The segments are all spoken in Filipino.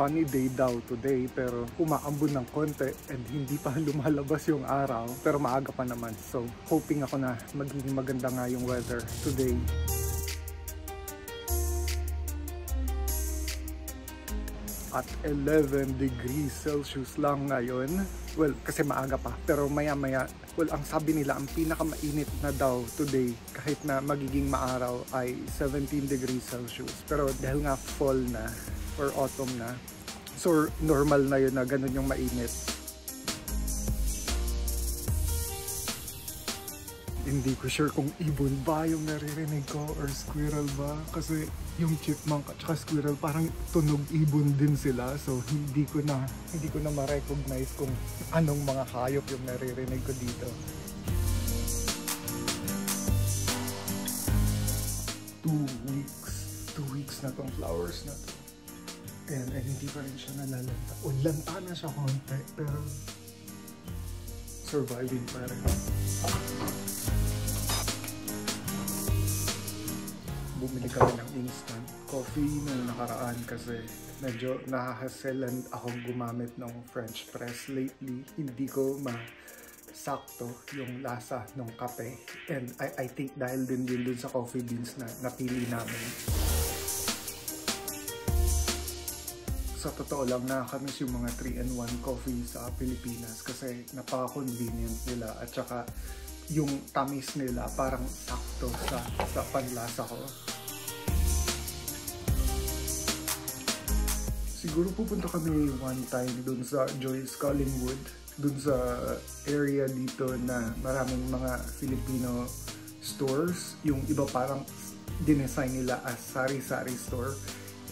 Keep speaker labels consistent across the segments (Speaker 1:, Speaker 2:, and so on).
Speaker 1: sunny day daw today pero umaambon ng konti and hindi pa lumalabas yung araw pero maaga pa naman. So hoping ako na magiging maganda nga yung weather today. At 11 degrees Celsius lang ngayon. Well, kasi maaga pa. Pero maya-maya, well, ang sabi nila, ang pinakamainit na daw today, kahit na magiging maaraw, ay 17 degrees Celsius. Pero dahil nga fall na, or autumn na, so normal na yun na ganun yung mainit. Hindi ko sure kung ibon ba yung naririnig ko or squirrel ba, kasi yung chipmunk at saka squirrel parang tunog ibon din sila, so hindi ko na ma-recognize kung anong mga hayop yung naririnig ko dito. 2 weeks na tong flowers na to and hindi pa rin siya nalalanta. Lanta na siya konti pero surviving pa rin. Bumili kami ng instant coffee nung nakaraan kasi medyo nahahaselan akong gumamit ng French press lately. Hindi ko masakto yung lasa ng kape. And I think dahil din dun sa coffee beans na napili namin. Sa totoo lang, nakakamiss yung mga 3-in-1 coffee sa Pilipinas kasi napaka-convenient nila at saka yung tamis nila parang sakto sa panlasa ko. Siguro pupunta kami one time dun sa Joyce Collingwood, dun sa area dito na maraming mga Filipino stores. Yung iba parang dinesign nila as sari-sari store.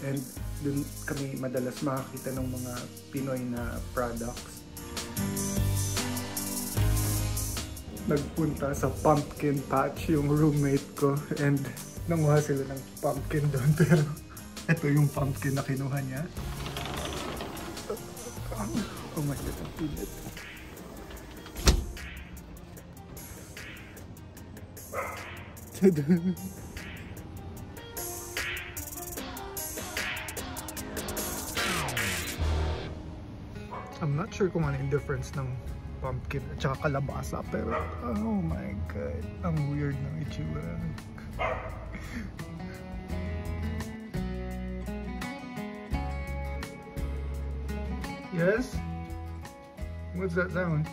Speaker 1: And dun kami madalas makakita ng mga Pinoy na products. Nagpunta sa pumpkin patch yung roommate ko and nanguha sila ng pumpkin doon pero ito yung pumpkin na kinuha niya. Oh my God, ang pinit. I'm not sure kung ano yung difference ng pumpkin at saka kalabasa pero oh my God, ang weird ng itsura. Yes? What's that sound?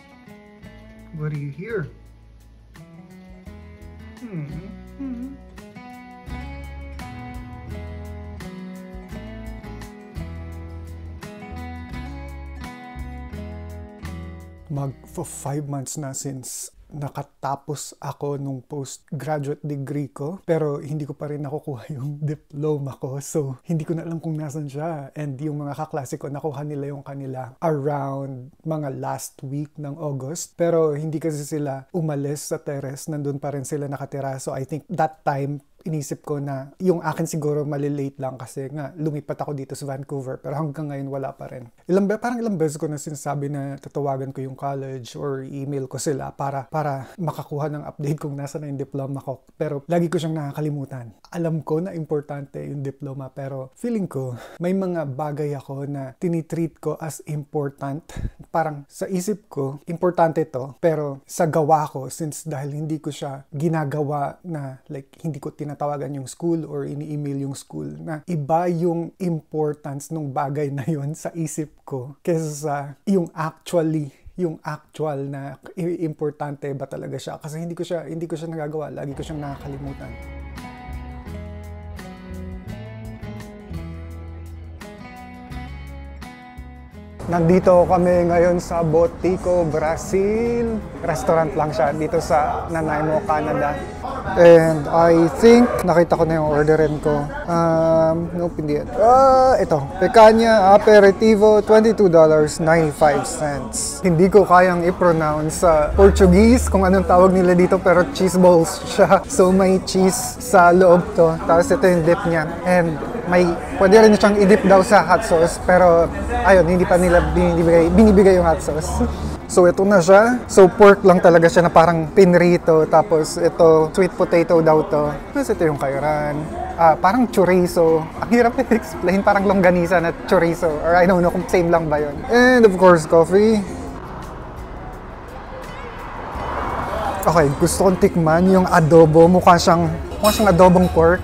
Speaker 1: What do you hear? Mag-5 months na since nakatapos ako nung postgraduate degree ko pero hindi ko pa rin nakukuha yung diploma ko, so hindi ko na alam kung nasan siya. And yung mga kaklase ko nakuha nila yung kanila around mga last week ng August pero hindi kasi sila umalis sa terrace, nandun pa rin sila nakatira. So I think that time inisip ko na yung akin siguro malilate lang kasi nga lumipat ako dito sa Vancouver pero hanggang ngayon wala pa rin. Parang ilang beses ko na sinasabi na tatawagan ko yung college or email ko sila para makakuha ng update kung nasa na yung diploma ko. Pero lagi ko siyang nakakalimutan. Alam ko na importante yung diploma pero feeling ko may mga bagay ako na tinitreat ko as important. Parang sa isip ko, importante to pero sa gawa ko, since dahil hindi ko siya ginagawa na like hindi ko tawagan yung school or ini-email yung school na iba yung importance ng bagay na yon sa isip ko kaysa sa yung actual na importante ba talaga siya kasi hindi ko siya nagagawa, lagi ko siyang nakakalimutan. Nandito kami ngayon sa Botico, Brazil. Restaurant lang siya dito sa Nanaimo, Canada. And I think nakita ko na yung orderin ko. No, hindi yan. Ito, Picanha Aperitivo, $22.95. Hindi ko kayang i-pronounce sa Portuguese kung anong tawag nila dito pero cheese balls siya. So may cheese sa loob to. Tapos ito yung dip niya. And pwede rin siyang i-dip daw sa hot sauce, pero ayun, hindi pa nila binibigay yung hot sauce. So ito na siya. So pork lang talaga siya na parang pinrito, tapos ito sweet potato daw to. Tapos ito yung kairan. Parang chorizo. Ang hirap i-explain, parang longganisa na chorizo, or I don't know kung same lang ba yun. And of course, coffee. Okay, gusto kong tikman yung adobo. Mukha siyang adobong pork.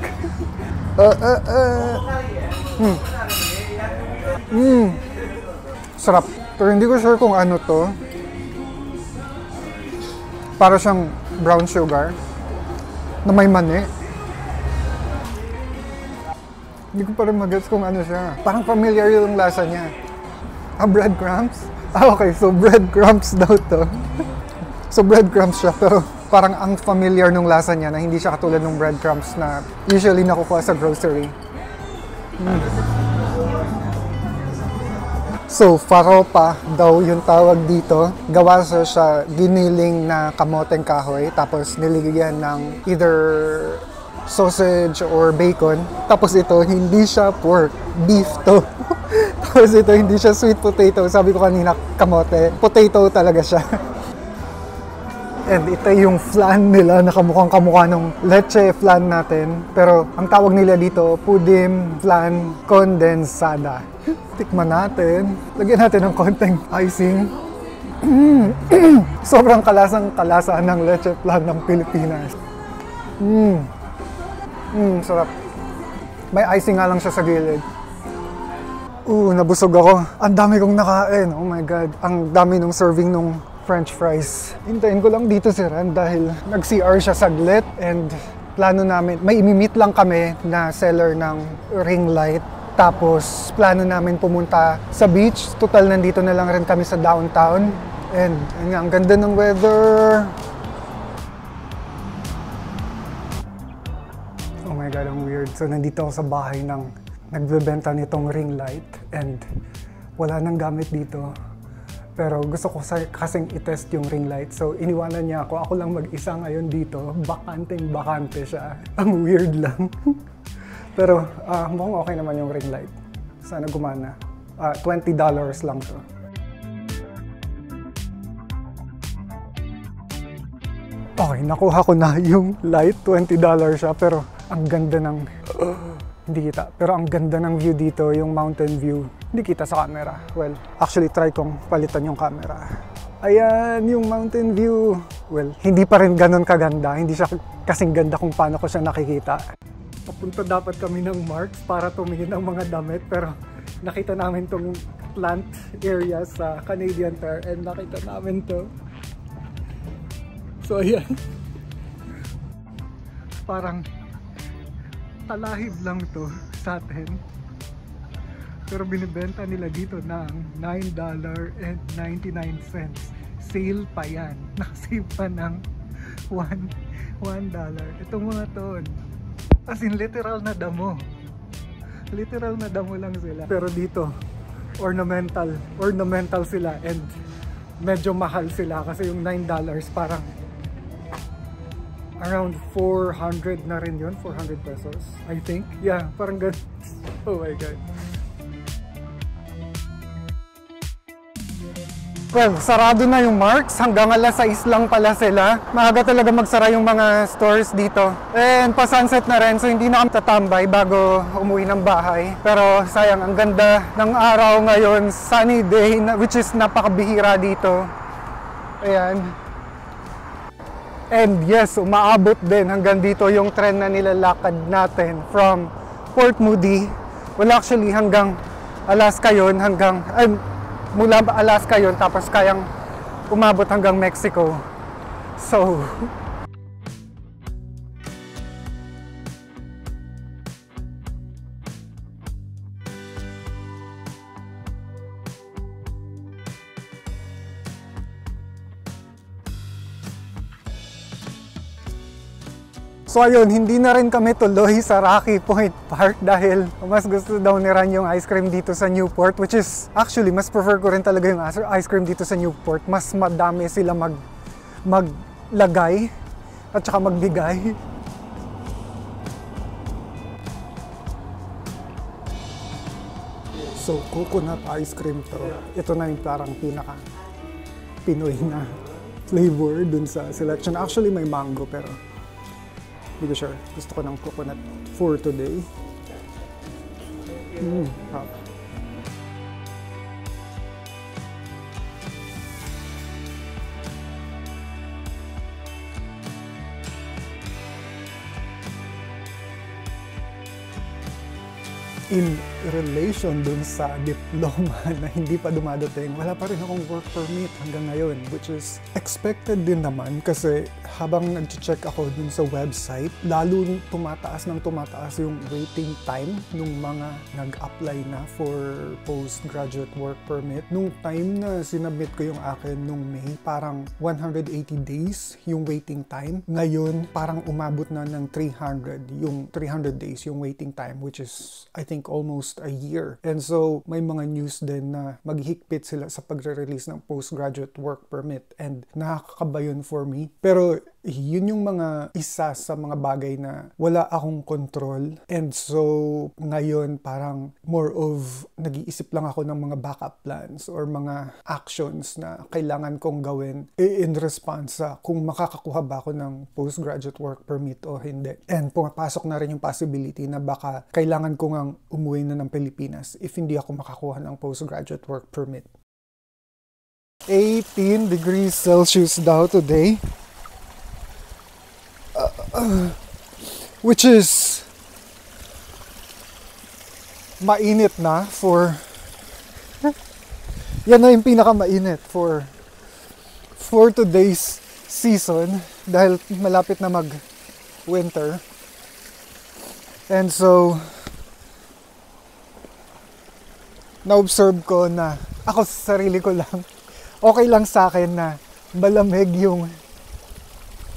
Speaker 1: Sarap. Pero hindi ko sure kung ano to. Para siyang brown sugar na may mani. Hindi ko pa rin mag-gets kung ano siya. Parang familiar yung lasa niya. Breadcrumbs? Okay, so breadcrumbs daw to. So breadcrumbs siya, pero parang ang familiar nung lasa niya na hindi siya katulad ng breadcrumbs na usually nakukuha sa grocery. So, faropa daw yung tawag dito. Gawa siya giniling na kamoteng kahoy, tapos niligyan ng either sausage or bacon. Tapos ito, hindi siya pork, beef to. Tapos ito, hindi siya sweet potato. Sabi ko kanina, kamote. Potato talaga siya. And ito yung flan nila, nakamukhang-kamukha ng leche flan natin. Pero ang tawag nila dito, pudim flan condensada. Tikman natin. Lagyan natin ng konting icing. Sobrang kalasang-kalasa ng leche flan ng Pilipinas. Sarap. May icing nga lang siya sa gilid. Nabusog ako. Ang dami kong nakain. Oh my God. Ang dami nung serving nung French fries. Hintayin ko lang dito si Ran dahil nag-CR siya saglit, and plano namin, may imimit lang kami na seller ng ring light. Tapos plano namin pumunta sa beach. Total nandito na lang rin kami sa downtown. And ang ganda ng weather. Oh my God, ang weird. So nandito ako sa bahay ng nagbebenta nitong ring light, and wala nang gamit dito. Pero gusto ko kasing i-test yung ring light. So iniwanan niya ako. Ako lang mag-isa ngayon dito. Bakanteng-bakante siya. Ang weird lang. Pero mukhang okay naman yung ring light. Sana gumana. $20 lang siya. Okay, nakuha ko na yung light. $20 siya. Pero ang ganda ng... hindi kita. Pero ang ganda ng view dito, yung mountain view. Hindi kita sa camera. Well, actually try kong palitan yung camera. Ayan, yung mountain view. Well, hindi pa rin ganun kaganda. Hindi siya kasing ganda kung paano ko siya nakikita. Papunta dapat kami ng Marks para tumingin ng mga damit. Pero nakita namin tong plant area sa Canadian Tire, and nakita namin to. So ayan. Parang talahib lang to sa atin. Pero binibenta nila dito ng $9.99. Sale pa yan. Nakasave pa ng $1. Itong mga to, as in literal na damo. Literal na damo lang sila. Pero dito, ornamental sila, and medyo mahal sila kasi yung $9 parang around 400 na rin yun, 400 pesos, I think. Yeah, parang ganun. Oh my God. Well, sarado na yung Marks. Hanggang alas 6 lang pala sila. Maaga talaga magsara yung mga stores dito. And pa-sunset na rin, so hindi na kami tatambay bago umuwi ng bahay. Pero sayang, ang ganda ng araw ngayon. Sunny day, which is napakabihira dito. Ayan. And yes, umaabot din hanggang dito yung tren na nilalakad natin from Port Moody. Well, actually hanggang Alaska yun, mula Alaska yun, tapos kayang umabot hanggang Mexico. So, so ayun, hindi na rin kami tuloy sa Rocky Point Park dahil mas gusto daw ni Ran yung ice cream dito sa Newport, which is actually mas prefer ko rin talaga yung ice cream dito sa Newport. Mas madami sila maglagay at saka magbigay. So, coconut ice cream to. Ito na yung parang pinaka Pinoy na flavor dun sa selection. Actually, may mango pero hindi ko sure. Gusto ko ng coconut for today. In relation dun sa diploma na hindi pa dumadating, wala pa rin akong work permit hanggang ngayon, which is expected din naman kasi habang nag-check ako dun sa website, lalo tumataas yung waiting time nung mga nag-apply na for postgraduate work permit. Nung time na sinubmit ko yung akin nung May, parang 180 days yung waiting time. Ngayon, parang umabot na ng 300 days yung waiting time, which is, I think, almost a year. And so, may mga news din na maghihigpit sila sa pagre-release ng postgraduate work permit. And nakakakaba yun for me. Pero yun yung mga isa sa mga bagay na wala akong control. And so, ngayon parang more of nag-iisip lang ako ng mga backup plans or mga actions na kailangan kong gawin in response sa kung makakakuha ba ako ng postgraduate work permit o hindi. And pumapasok na rin yung possibility na baka kailangan ko ngang umuwi na ng Pilipinas if hindi ako makakuha ng postgraduate work permit. 18 degrees Celsius daw today. Which is mainit na for yan na yung pinakamainit for today's season dahil malapit na mag winter. And so na-observe ko na ako sa sarili ko lang okay lang sa akin na malamig yung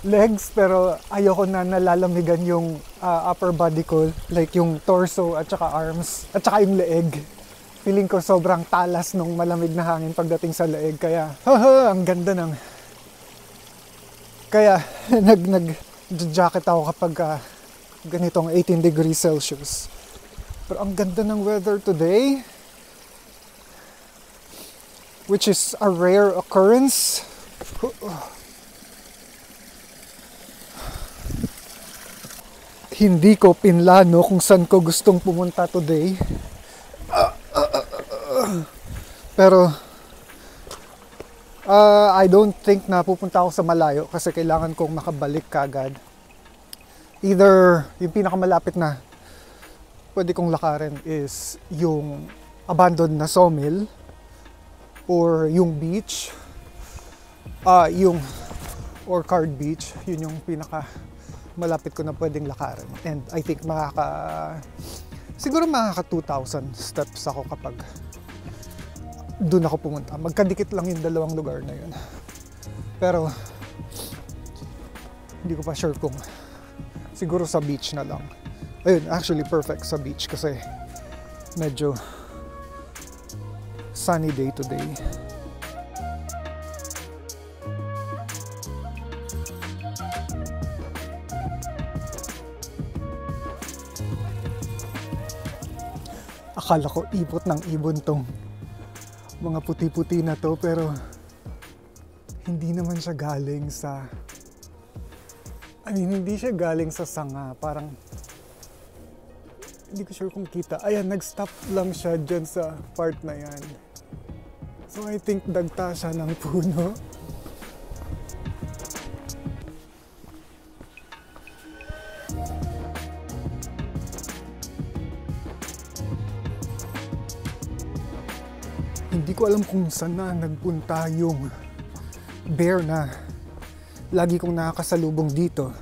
Speaker 1: legs pero ayoko na nalalamigan yung upper body ko, like yung torso at saka arms at saka yung leeg. Feeling ko sobrang talas nung malamig na hangin pagdating sa leeg kaya ang ganda ng kaya nag-jacket ako kapag ganitong 18 degrees Celsius. Pero ang ganda ng weather today, which is a rare occurrence. Hindi ko pinlano kung saan ko gustong pumunta today. Pero I don't think na pupunta ako sa malayo kasi kailangan kong makabalik kagad. Either yung pinakamalapit na pwede kong lakarin is yung abandoned na sawmill or yung beach, yung Orchard Beach. Yun yung pinaka malapit ko na pwedeng lakarin. And I think siguro makaka 2,000 steps ako kapag doon ako pumunta. Magkadikit lang yung dalawang lugar na yun. Pero hindi ko pa sure kung siguro sa beach na lang. Ayun, actually perfect sa beach kasi medyo sunny day today. Akala ko ibot ng ibon tong mga puti-puti na to pero hindi naman siya galing sa hindi siya galing sa sanga. Parang hindi ko sure kung kita. Ayan, nag-stop lang siya dyan sa part na yan. So I think dagta siya ng puno. Hindi ko alam kung saan na nagpunta yung bear na lagi kong nakakasalubong dito.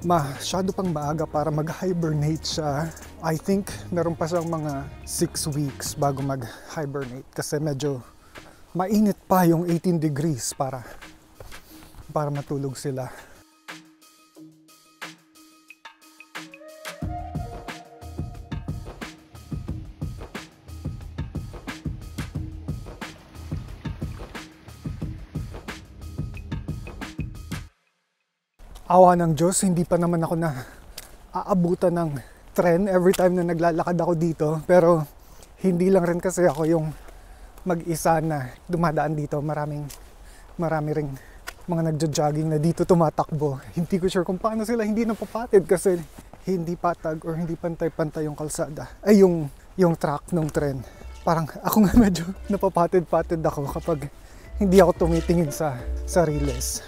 Speaker 1: Masyado pang maaga para mag-hibernate siya. I think meron pa siyang mga 6 weeks bago mag-hibernate kasi medyo mainit pa yung 18 degrees para matulog sila. Awa ng Diyos, hindi pa naman ako na aabutan ng tren every time na naglalakad ako dito. Pero Hindi lang rin kasi ako yung mag-isa na dumadaan dito. Marami ring mga nagjo-jogging na dito tumatakbo. Hindi ko sure kung paano sila hindi napapatid kasi hindi patag or hindi pantay-pantay yung kalsada. Ay, yung track ng tren. Parang ako nga medyo napapatid-patid ako kapag hindi ako tumitingin sa riles.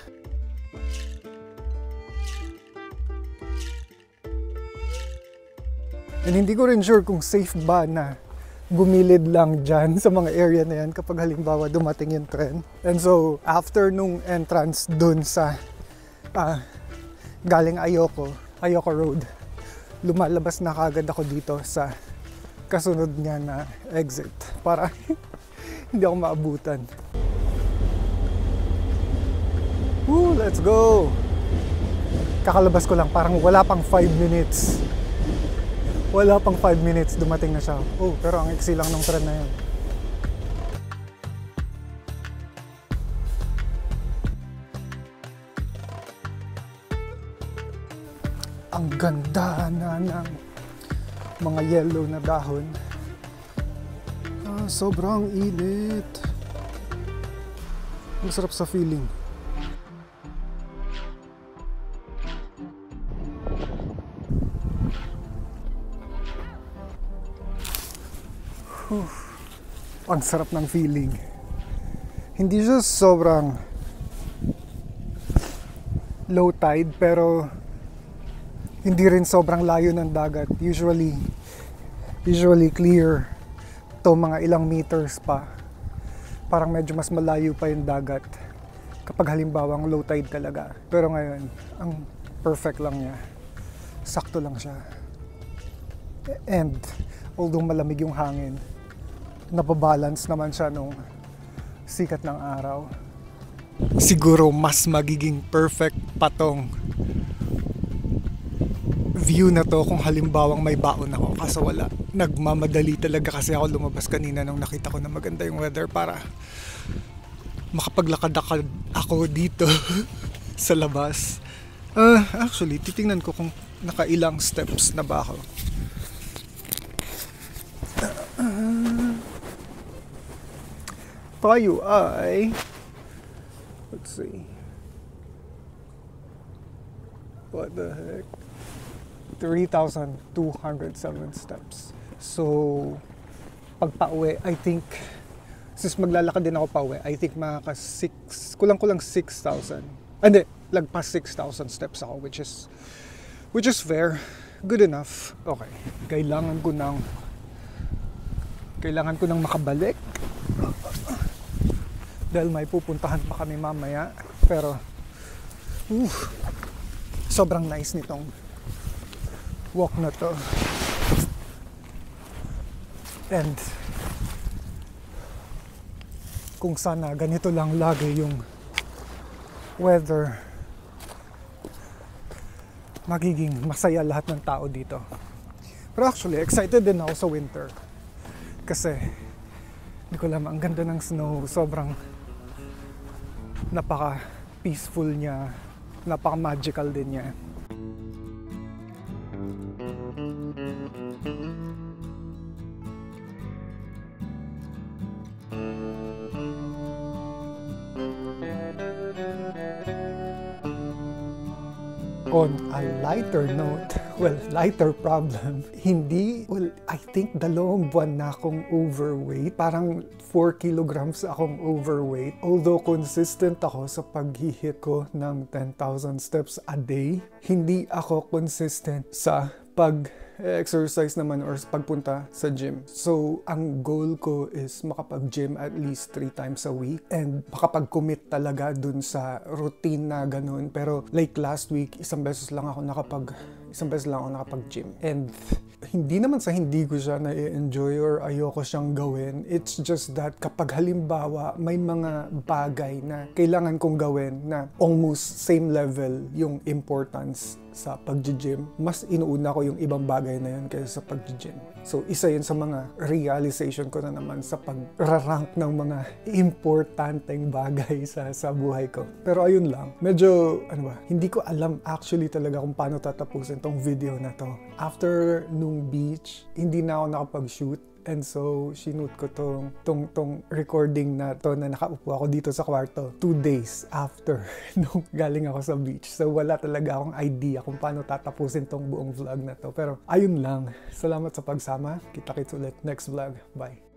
Speaker 1: And hindi ko rin sure kung safe ba na gumilid lang dyan sa mga area na yan kapag halimbawa dumating yung tren. And so, after nung entrance dun sa galing Ayoko Road, lumalabas na kagad ako dito sa kasunod niya na exit para hindi ako maabutan. Woo, let's go! Kakalabas ko lang, parang wala pang 5 minutes. Wala pang 5 minutes, dumating na siya. Oh, pero ang iksi lang ng tren na yun. Ang ganda na ng mga yellow na dahon. Sobrang init. Ang sarap sa feeling. Ang sarap ng feeling. Hindi siya sobrang low tide pero hindi rin sobrang layo ng dagat. Usually clear to mga ilang meters pa. Parang medyo mas malayo pa yung dagat kapag halimbawa ang low tide talaga. Pero ngayon, ang perfect lang niya. Sakto lang siya. And although malamig yung hangin, napabalance naman siya nung sikat ng araw. Siguro mas magiging perfect patong view na to kung halimbawang may baon ako, kaso wala. Nagmamadali talaga kasi ako lumabas kanina nung nakita ko na maganda yung weather para makapaglakad ako dito sa labas. Actually, titingnan ko kung nakailang steps na ba ako. Tayo ay, let's see, what the heck, 3,207 steps. So, pag pauwi, I think, since maglalakad din ako pauwi, I think kulang-kulang 6,000. Hindi, lagpas 6,000 steps ako, which is fair, good enough. Okay, kailangan ko nang makabalik. Dahil may pupuntahan pa kami mamaya. Pero sobrang nice nitong walk na to. And kung sana ganito lang lagi yung weather, magiging masaya lahat ng tao dito. Pero actually, excited din ako sa winter. Kasi hindi ko alam, ang ganda ng snow, sobrang napaka-peaceful niya, napaka-magical din niya. On a lighter note, lighter problem, I think 2 buwan na akong overweight. Parang 4 kilograms akong overweight. Although consistent ako sa paghihit ko ng 10,000 steps a day, hindi ako consistent sa pag-exercise naman or pagpunta sa gym. So, ang goal ko is makapag-gym at least 3 times a week and makapag-commit talaga dun sa routine na ganun. Pero like last week, isang beses lang ako nakapag-gym. And hindi naman sa hindi ko siya na-enjoy or ayoko siyang gawin. It's just that kapag halimbawa may mga bagay na kailangan kong gawin na almost same level yung importance sa pag-gym, mas inuuna ko yung ibang bagay na yun kaysa sa pag-gym. So, isa yun sa mga realization ko na naman sa pag-rank ng mga importanteng bagay sa buhay ko. Pero ayun lang, medyo, hindi ko alam actually talaga kung paano tatapusin tong video na to. after nung beach, hindi na ako nakapag-shoot. And so, sinute ko tong recording na to na nakaupo ako dito sa kwarto 2 days after nung galing ako sa beach. So, wala talaga akong idea kung paano tatapusin tong buong vlog na to. Pero, ayun lang. Salamat sa pagsama. Kita-kits ulit next vlog. Bye!